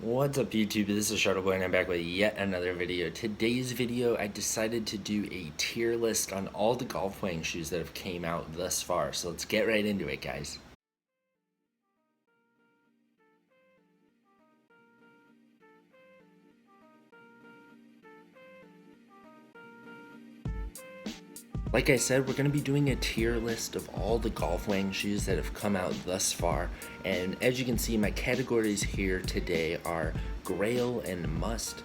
What's up YouTube, this is Shuttleboy and I'm back with yet another video. Today's video I decided to do a tier list on all the golf Wang shoes that have came out thus far, so let's get right into it guys. Like I said, we're going to be doing a tier list of all the golf Wang shoes that have come out thus far, and as you can see my categories here today are Grail and Must.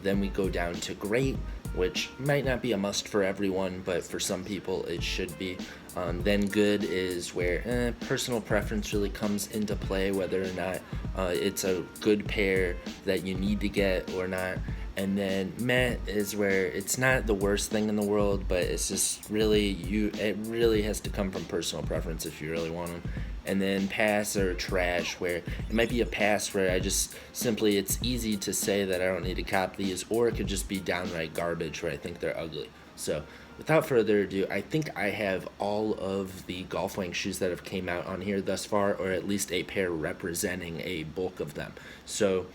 Then we go down to Great, which might not be a must for everyone, but for some people it should be. Then Good is where personal preference really comes into play, whether or not it's a good pair that you need to get or not. And then Meh is where it's not the worst thing in the world, but it's just really it really has to come from personal preference if you really want them. And then Pass or Trash, where it might be a pass where I just simply, it's easy to say that I don't need to cop these, or it could just be downright garbage where I think they're ugly. So without further ado, I think I have all of the golf Wang shoes that have came out on here thus far, or at least a pair representing a bulk of them. So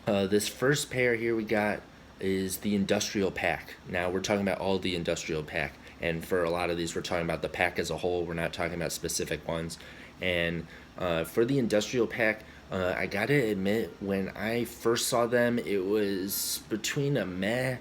this first pair here we got is the Industrial Pack. Now we're talking about all the Industrial Pack, and for a lot of these we're talking about the pack as a whole, we're not talking about specific ones. And for the Industrial Pack, I gotta admit, when I first saw them it was between a meh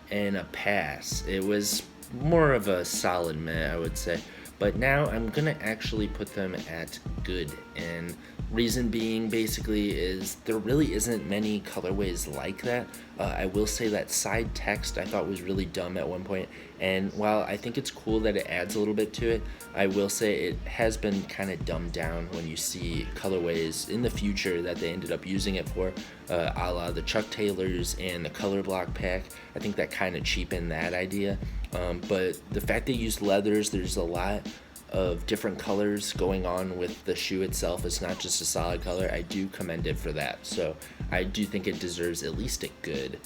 and a pass. It was more of a solid meh, I would say, but now I'm gonna actually put them at good. And reason being basically is there really isn't many colorways like that. I will say that side text I thought was really dumb at one point, and while I think it's cool that it adds a little bit to it, I will say it has been kind of dumbed down when you see colorways in the future that they ended up using it for, a la the Chuck Taylors and the Colorblock Pack. I think that kind of cheapened that idea, but the fact they used leathers, there's a lot of different colors going on with the shoe itself. It's not just a solid color. I do commend it for that, so I do think it deserves at least a good,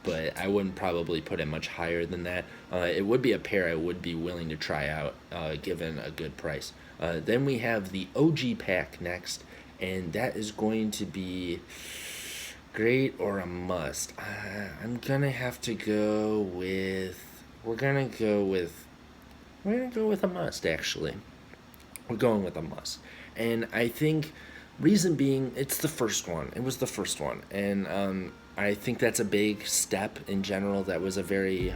but I wouldn't probably put it much higher than that. It would be a pair I would be willing to try out given a good price. Then we have the OG Pack next, and that is going to be great or a must. I'm gonna have to go with, we're gonna go with a must, actually. We're going with a must. And I think, reason being, it's the first one. It was the first one. And I think that's a big step in general. That was a very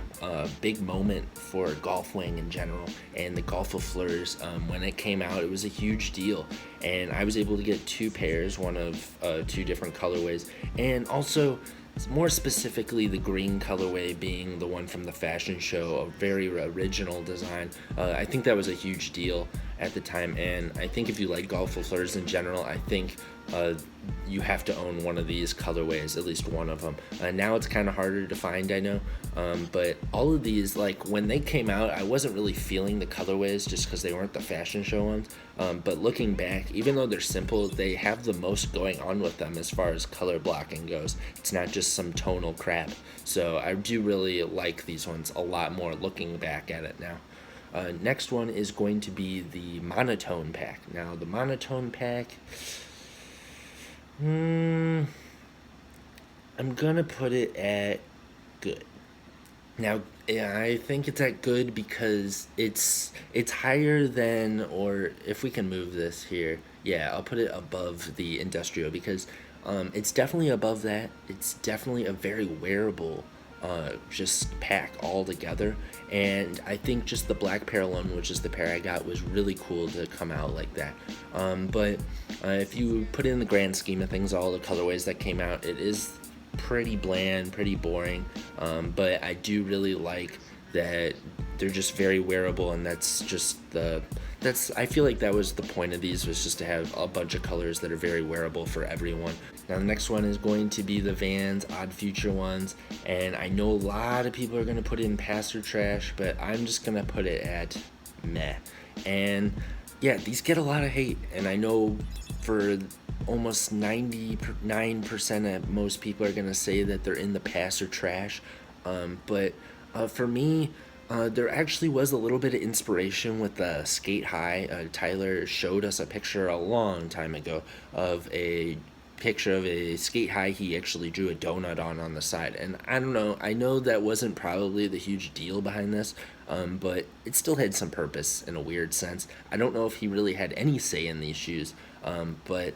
big moment for golf Wang in general. And the Golf of Fleurs, when it came out, it was a huge deal. And I was able to get two pairs, one of two different colorways. And also, more specifically, the green colorway being the one from the fashion show, a very original design. I think that was a huge deal at the time, and I think if you like Golf of Fleurs in general, I think you have to own one of these colorways, at least one of them. Now it's kind of harder to find, I know, but all of these, like when they came out, I wasn't really feeling the colorways just because they weren't the fashion show ones, but looking back, even though they're simple, they have the most going on with them as far as color blocking goes. It's not just some tonal crap, so I do really like these ones a lot more looking back at it now. Next one is going to be the Monotone Pack. Now the Monotone Pack, I'm gonna put it at good. Now, yeah, I think it's at good because it's higher than, or if we can move this here, yeah, I'll put it above the Industrial because it's definitely above that. It's definitely a very wearable just pack altogether, and I think just the black pair alone, which is the pair I got, was really cool to come out like that. But if you put it in the grand scheme of things, all the colorways that came out, it is pretty bland, pretty boring, but I do really like that they're just very wearable, and that's just I feel like that was the point of these, was just to have a bunch of colors that are very wearable for everyone. Now the next one is going to be the Vans Odd Future ones, and I know a lot of people are going to put it in pass or trash, but I'm just going to put it at meh. And yeah, these get a lot of hate, and I know for almost 99% of most people are going to say that they're in the pass or trash, but for me, there actually was a little bit of inspiration with the Skate High. Tyler showed us a picture a long time ago of a picture of a skate high he actually drew a donut on the side. And I don't know, I know that wasn't probably the huge deal behind this, but it still had some purpose in a weird sense. I don't know if he really had any say in these shoes, but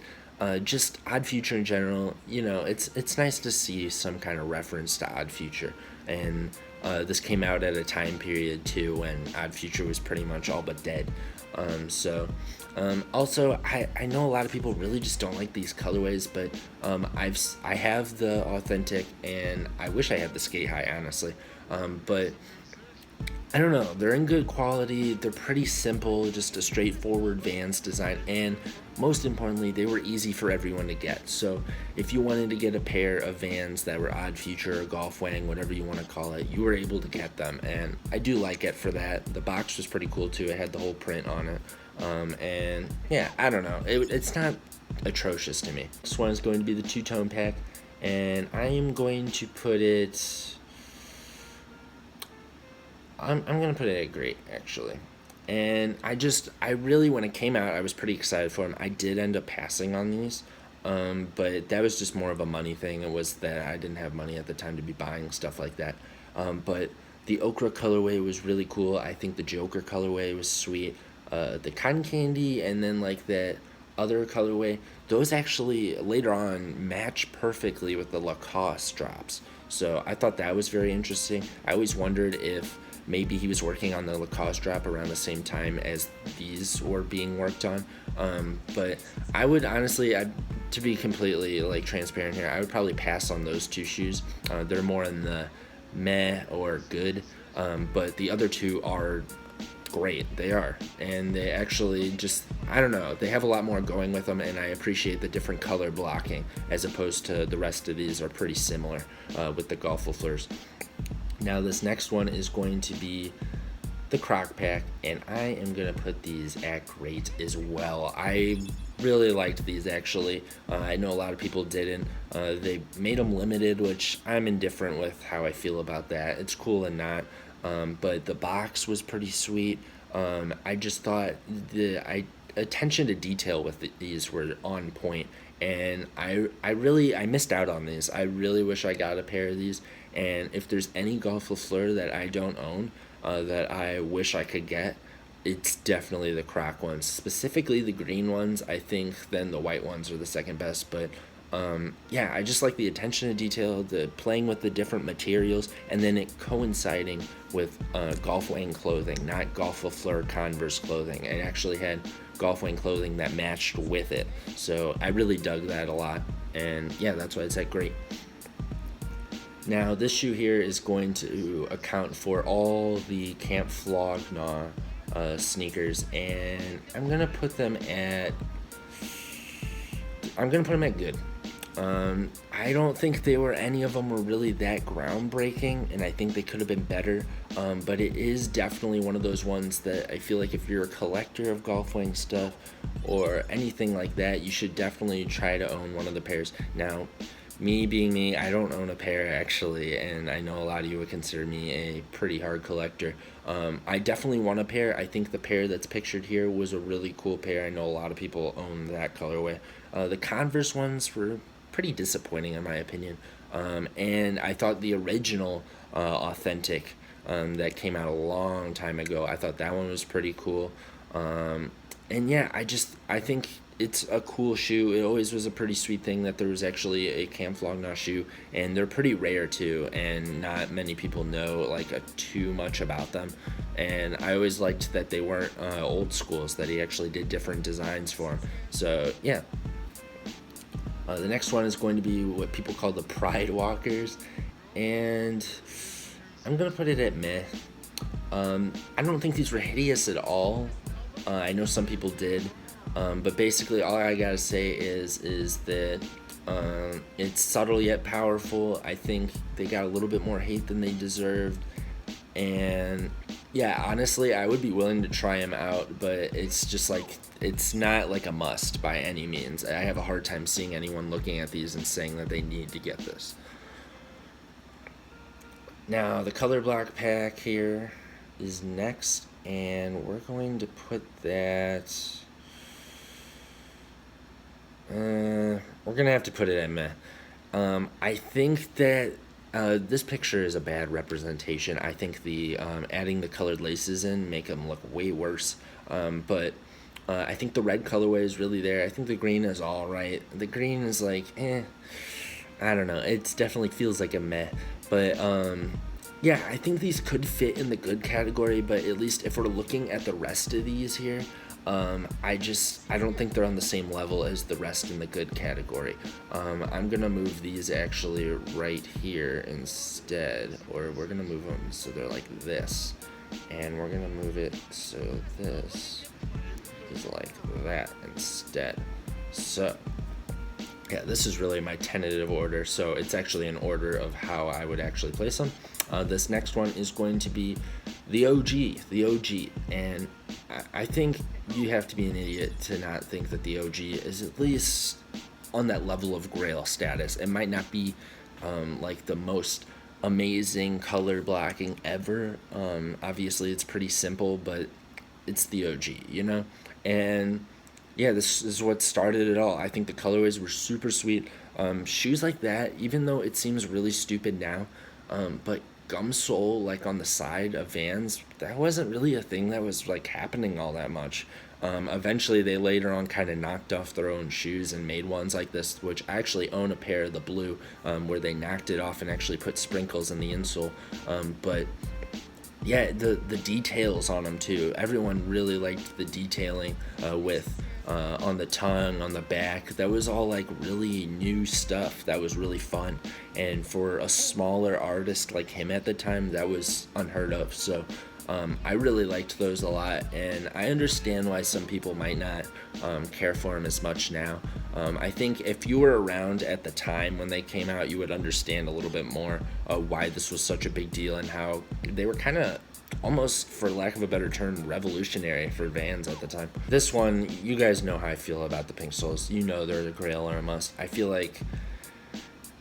just Odd Future in general, you know, it's nice to see some kind of reference to Odd Future. And this came out at a time period too when Odd Future was pretty much all but dead. Also, I know a lot of people really just don't like these colorways, but I have the authentic, and I wish I had the skate high, honestly. But I don't know, they're in good quality, they're pretty simple, just a straightforward Vans design, and most importantly, they were easy for everyone to get. So if you wanted to get a pair of Vans that were Odd Future or Golf Wang, whatever you want to call it, you were able to get them, and I do like it for that. The box was pretty cool too, it had the whole print on it. And yeah, I don't know, it's not atrocious to me. This one is going to be the two-tone pack, and I am going to put it, I'm gonna put it at great, actually. And I really, when it came out, I was pretty excited for them. I did end up passing on these, but that was just more of a money thing. It was that I didn't have money at the time to be buying stuff like that. But the okra colorway was really cool. I think the Joker colorway was sweet. The cotton candy, and then like that other colorway, those actually later on match perfectly with the Lacoste drops. So I thought that was very interesting. I always wondered if maybe he was working on the Lacoste drop around the same time as these were being worked on. But I would honestly, to be completely like transparent here, I would probably pass on those two shoes. They're more in the meh or good, but the other two are great. They are, and they actually just, I don't know, they have a lot more going with them, and I appreciate the different color blocking as opposed to the rest of these are pretty similar with the Golf Fleurs. Now this next one is going to be the Croc Pack, and I am going to put these at great as well. I really liked these, actually. I know a lot of people didn't. They made them limited, which I'm indifferent with how I feel about that. It's cool and not, but the box was pretty sweet. I just thought the attention to detail with these were on point, and I missed out on these. I really wish I got a pair of these. And if there's any Golf Fleur that I don't own, that I wish I could get, it's definitely the Croc ones. Specifically the green ones, I think then the white ones are the second best. But yeah, I just like the attention to detail, the playing with the different materials, and then it coinciding with Golf Wang clothing, not Golf Fleur Converse clothing. It actually had Golf Wang clothing that matched with it. So I really dug that a lot. And yeah, that's why it's at great. Now this shoe here is going to account for all the Camp Flog Gnaw sneakers, and I'm gonna put them at good. I don't think any of them were really that groundbreaking, and I think they could have been better. But it is definitely one of those ones that I feel like if you're a collector of Golf Wang stuff or anything like that, you should definitely try to own one of the pairs. Now, me being me, I don't own a pair actually, and I know a lot of you would consider me a pretty hard collector. I definitely want a pair. I think the pair that's pictured here was a really cool pair. I know a lot of people own that colorway. The Converse ones were pretty disappointing in my opinion, and I thought the original authentic that came out a long time ago, I thought that one was pretty cool. And yeah, I think it's a cool shoe. It always was a pretty sweet thing that there was actually a Camp Flog Gnaw shoe, and they're pretty rare too, and not many people know like too much about them. And I always liked that they weren't old schools, that he actually did different designs for them. So yeah. The next one is going to be what people call the Pride Walkers, and I'm gonna put it at meh. I don't think these were hideous at all. I know some people did, but basically all I gotta say is that it's subtle yet powerful. I think they got a little bit more hate than they deserved, and yeah, honestly, I would be willing to try them out, but it's just like, it's not like a must by any means. I have a hard time seeing anyone looking at these and saying that they need to get this. Now, the Colorblock Pack here is next, and we're going to put that, we're gonna have to put it at meh. I think that this picture is a bad representation. I think the adding the colored laces in make them look way worse. But I think the red colorway is really there. I think the green is all right. The green is like, I don't know. It definitely feels like a meh. But yeah, I think these could fit in the good category. But at least if we're looking at the rest of these here, I don't think they're on the same level as the rest in the good category. I'm gonna move these actually right here instead, or we're gonna move them so they're like this, and we're gonna move it so this is like that instead. So yeah, this is really my tentative order, so it's actually an order of how I would actually place them. This next one is going to be the OG, and I think you have to be an idiot to not think that the OG is at least on that level of Grail status. It might not be like the most amazing color blocking ever. Obviously, it's pretty simple, but it's the OG, you know? And yeah, this is what started it all. I think the colorways were super sweet. Shoes like that, even though it seems really stupid now, but gum sole like on the side of Vans, that wasn't really a thing that was like happening all that much. Eventually they later on kind of knocked off their own shoes and made ones like this, which I actually own a pair of the blue, where they knocked it off and actually put sprinkles in the insole. But yeah, the details on them too. Everyone really liked the detailing with on the tongue, on the back. That was all like really new stuff. That was really fun. And for a smaller artist like him at the time, that was unheard of. So I really liked those a lot, and I understand why some people might not care for them as much now. I think if you were around at the time when they came out, you would understand a little bit more why this was such a big deal and how they were kind of almost, for lack of a better term, revolutionary for Vans at the time. This one, you guys know how I feel about the pink soles. You know they're the Grail or a must. I feel like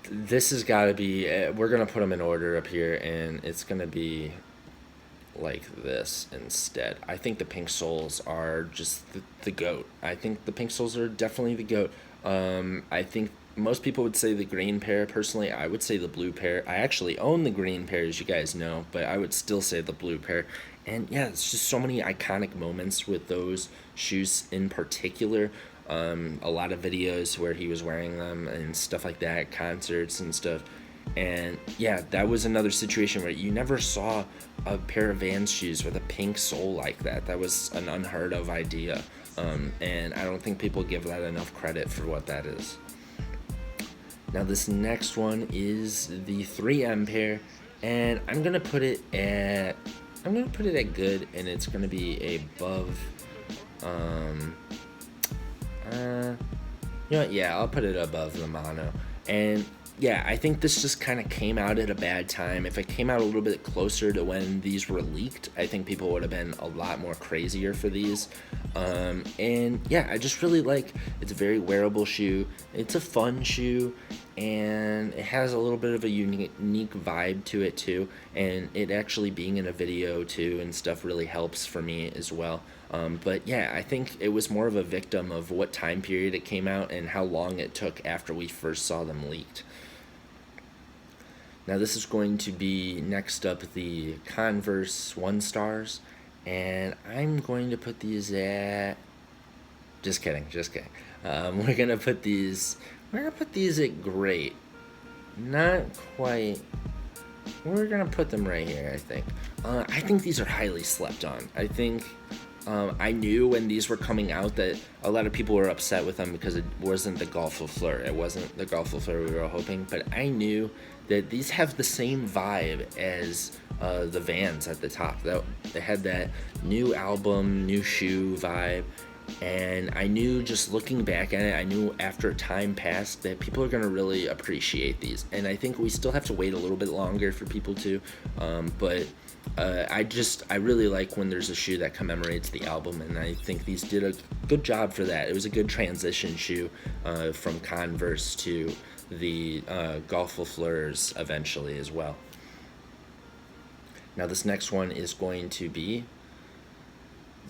this has got to be, we're going to put them in order up here, and it's going to be like this instead. I think the pink soles are just the GOAT. I think the pink soles are definitely the GOAT. I think most people would say the green pair. Personally, I would say the blue pair. I actually own the green pair, as you guys know, but I would still say the blue pair. And yeah, it's just so many iconic moments with those shoes in particular. A lot of videos where he was wearing them and stuff like that, concerts and stuff. And yeah, that was another situation where you never saw a pair of Vans shoes with a pink sole like that. That was an unheard of idea. And I don't think people give that enough credit for what that is. Now this next one is the 3M pair, and I'm gonna put it at good, and it's gonna be above. You know what, yeah, I'll put it above the mono. And yeah, I think this just kind of came out at a bad time. If it came out a little bit closer to when these were leaked, I think people would have been a lot more crazier for these. And yeah, I just really like, it's a very wearable shoe. It's a fun shoe, and it has a little bit of a unique vibe to it too. And it actually being in a video too and stuff really helps for me as well. But yeah, I think it was more of a victim of what time period it came out and how long it took after we first saw them leaked. Now this is going to be next up the Converse 1 stars, and I'm going to put these at, just kidding. We're gonna put these at great. Not quite. We're gonna put them right here, I think. I think these are highly slept on. I think I knew when these were coming out that a lot of people were upset with them because it wasn't the Golf Fleur. It wasn't the Golf Fleur we were hoping, but I knew that these have the same vibe as the Vans at the top. They had that new album, new shoe vibe, and I knew, just looking back at it, I knew after time passed that people are going to really appreciate these. And I think we still have to wait a little bit longer for people to, but I really like when there's a shoe that commemorates the album, and I think these did a good job for that. It was a good transition shoe from Converse to the Golf Fleurs eventually as well. Now this next one is going to be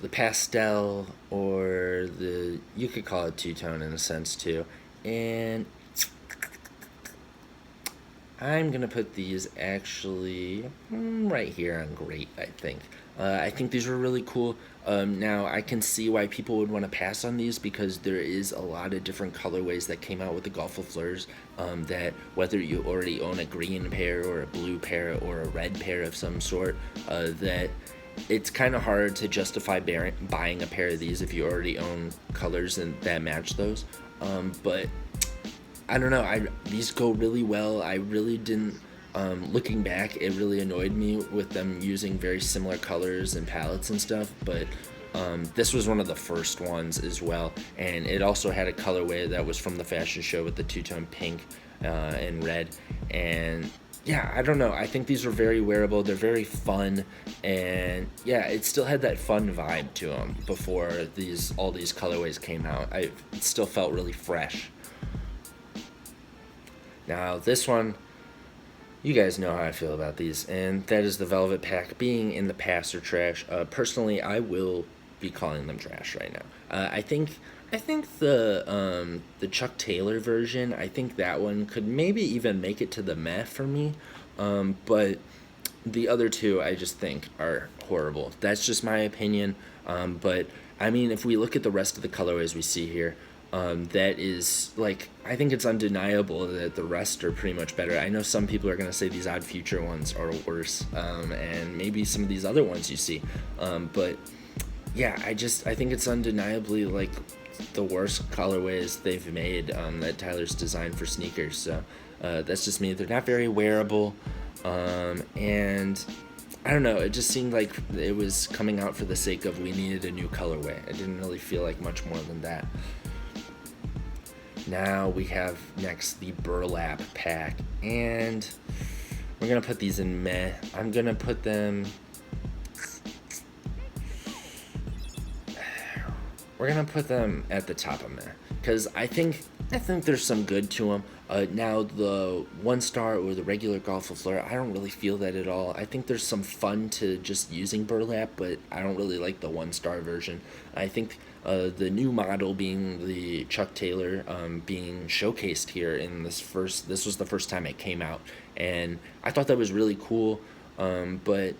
the Pastel, or you could call it two-tone in a sense too. And I'm gonna put these actually right here on great, I think. I think these were really cool. Now I can see why people would want to pass on these because there is a lot of different colorways that came out with the Golf Fleurs. That whether you already own a green pair or a blue pair or a red pair of some sort, that it's kind of hard to justify buying a pair of these if you already own colors and that match those. But I don't know. These go really well. I really didn't. Looking back, it really annoyed me with them using very similar colors and palettes and stuff. But this was one of the first ones as well, and it also had a colorway that was from the fashion show with the two-tone pink and red. And yeah, I don't know. I think these are very wearable. They're very fun, and yeah, it still had that fun vibe to them before all these colorways came out. It still felt really fresh. Now this one, you guys know how I feel about these, and that is the Velvet Pack. Being in the past or trash. Personally, I will be calling them trash right now. I think the Chuck Taylor version. I think that one could maybe even make it to the meh for me, but the other two I just think are horrible. That's just my opinion. But I mean, if we look at the rest of the colorways we see here, that is like, I think it's undeniable that the rest are pretty much better. I know some people are gonna say these Odd Future ones are worse, and maybe some of these other ones you see, but yeah, I think it's undeniably like the worst colorways they've made that Tyler's designed for sneakers. So that's just me. They're not very wearable, and I don't know. It just seemed like it was coming out for the sake of we needed a new colorway. I didn't really feel like much more than that. Now we have next the Burlap Pack, and we're gonna put these in meh. I'm gonna put them. We're gonna put them at the top of meh because I think there's some good to them. Now the 1-star or the regular Golf Fleur, I don't really feel that at all. I think there's some fun to just using burlap, but I don't really like the 1-star version. I think the new model being the Chuck Taylor being showcased here in this was the first time it came out, and I thought that was really cool. But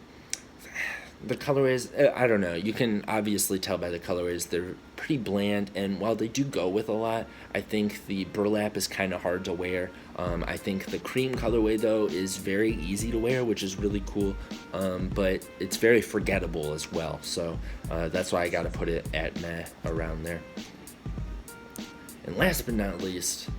the colorways, I don't know. You can obviously tell by the colorways they're pretty bland, and while they do go with a lot, I think the burlap is kind of hard to wear. I think the cream colorway though is very easy to wear, which is really cool, but it's very forgettable as well. So that's why I got to put it at meh around there. And last but not least,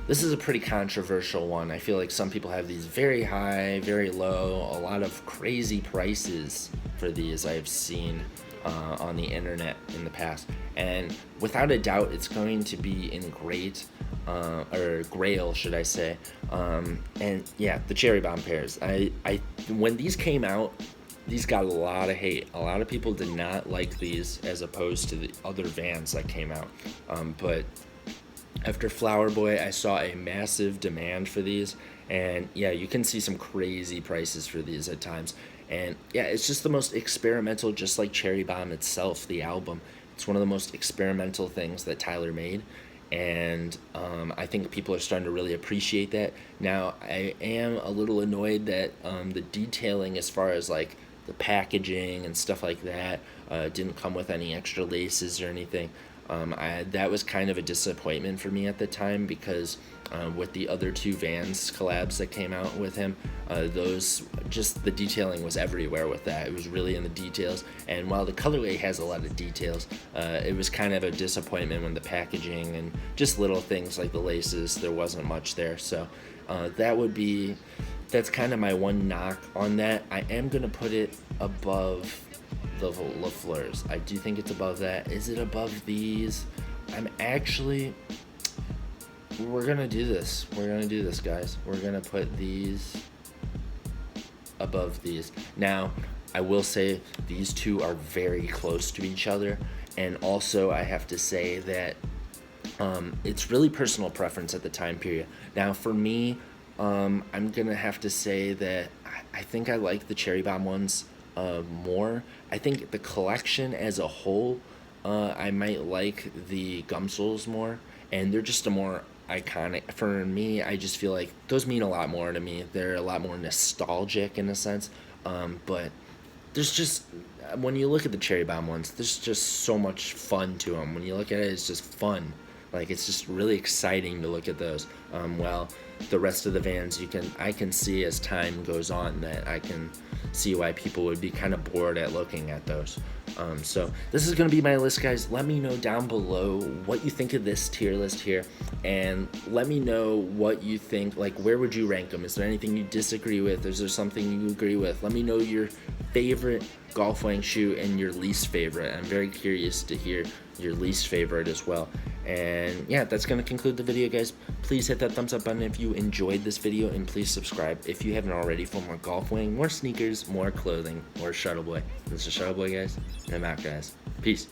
this is a pretty controversial one. I feel like some people have these very high, very low, a lot of crazy prices for these I've seen on the internet in the past. And without a doubt, it's going to be in or Grail, should I say. And yeah, the Cherry Bomb pairs. When these came out, these got a lot of hate. A lot of people did not like these as opposed to the other Vans that came out. But after Flower Boy, I saw a massive demand for these, and yeah, you can see some crazy prices for these at times. And yeah, it's just the most experimental, just like Cherry Bomb itself, the album. It's one of the most experimental things that Tyler made, and I think people are starting to really appreciate that. Now, I am a little annoyed that the detailing as far as like the packaging and stuff like that didn't come with any extra laces or anything. That was kind of a disappointment for me at the time because with the other two Vans collabs that came out with him, the detailing was everywhere with that. It was really in the details, and while the colorway has a lot of details, it was kind of a disappointment when the packaging and just little things like the laces, there wasn't much there. So that's kind of my one knock on that. I am going to put it above the LaFleurs. I do think it's above that. Is it above these? We're gonna do this. Guys. We're gonna put these above these. Now, I will say these two are very close to each other, and also I have to say that it's really personal preference at the time period. Now, for me, I'm gonna have to say that I think I like the Cherry Bomb ones more. I think the collection as a whole, I might like the Gum Soles more, and they're just a more iconic. For me, I just feel like those mean a lot more to me. They're a lot more nostalgic in a sense. But there's just, when you look at the cherry bomb ones, there's just so much fun to them. When you look at it, it's just fun. Like, it's just really exciting to look at those. Well, the rest of the Vans, I can see as time goes on that I can see why people would be kind of bored at looking at those. So this is going to be my list, guys. Let me know down below what you think of this tier list here, and let me know what you think. Like, where would you rank them? Is there anything you disagree with? Is there something you agree with? Let me know your favorite golf Wang shoe and your least favorite. I'm very curious to hear your least favorite as well. And yeah, that's going to conclude the video, guys. Please hit that thumbs up button if you enjoyed this video, and please subscribe if you haven't already for more golf Wang, more sneakers, more clothing, more Shuttleboy. This is Shuttleboy, guys, and I'm out, guys. Peace.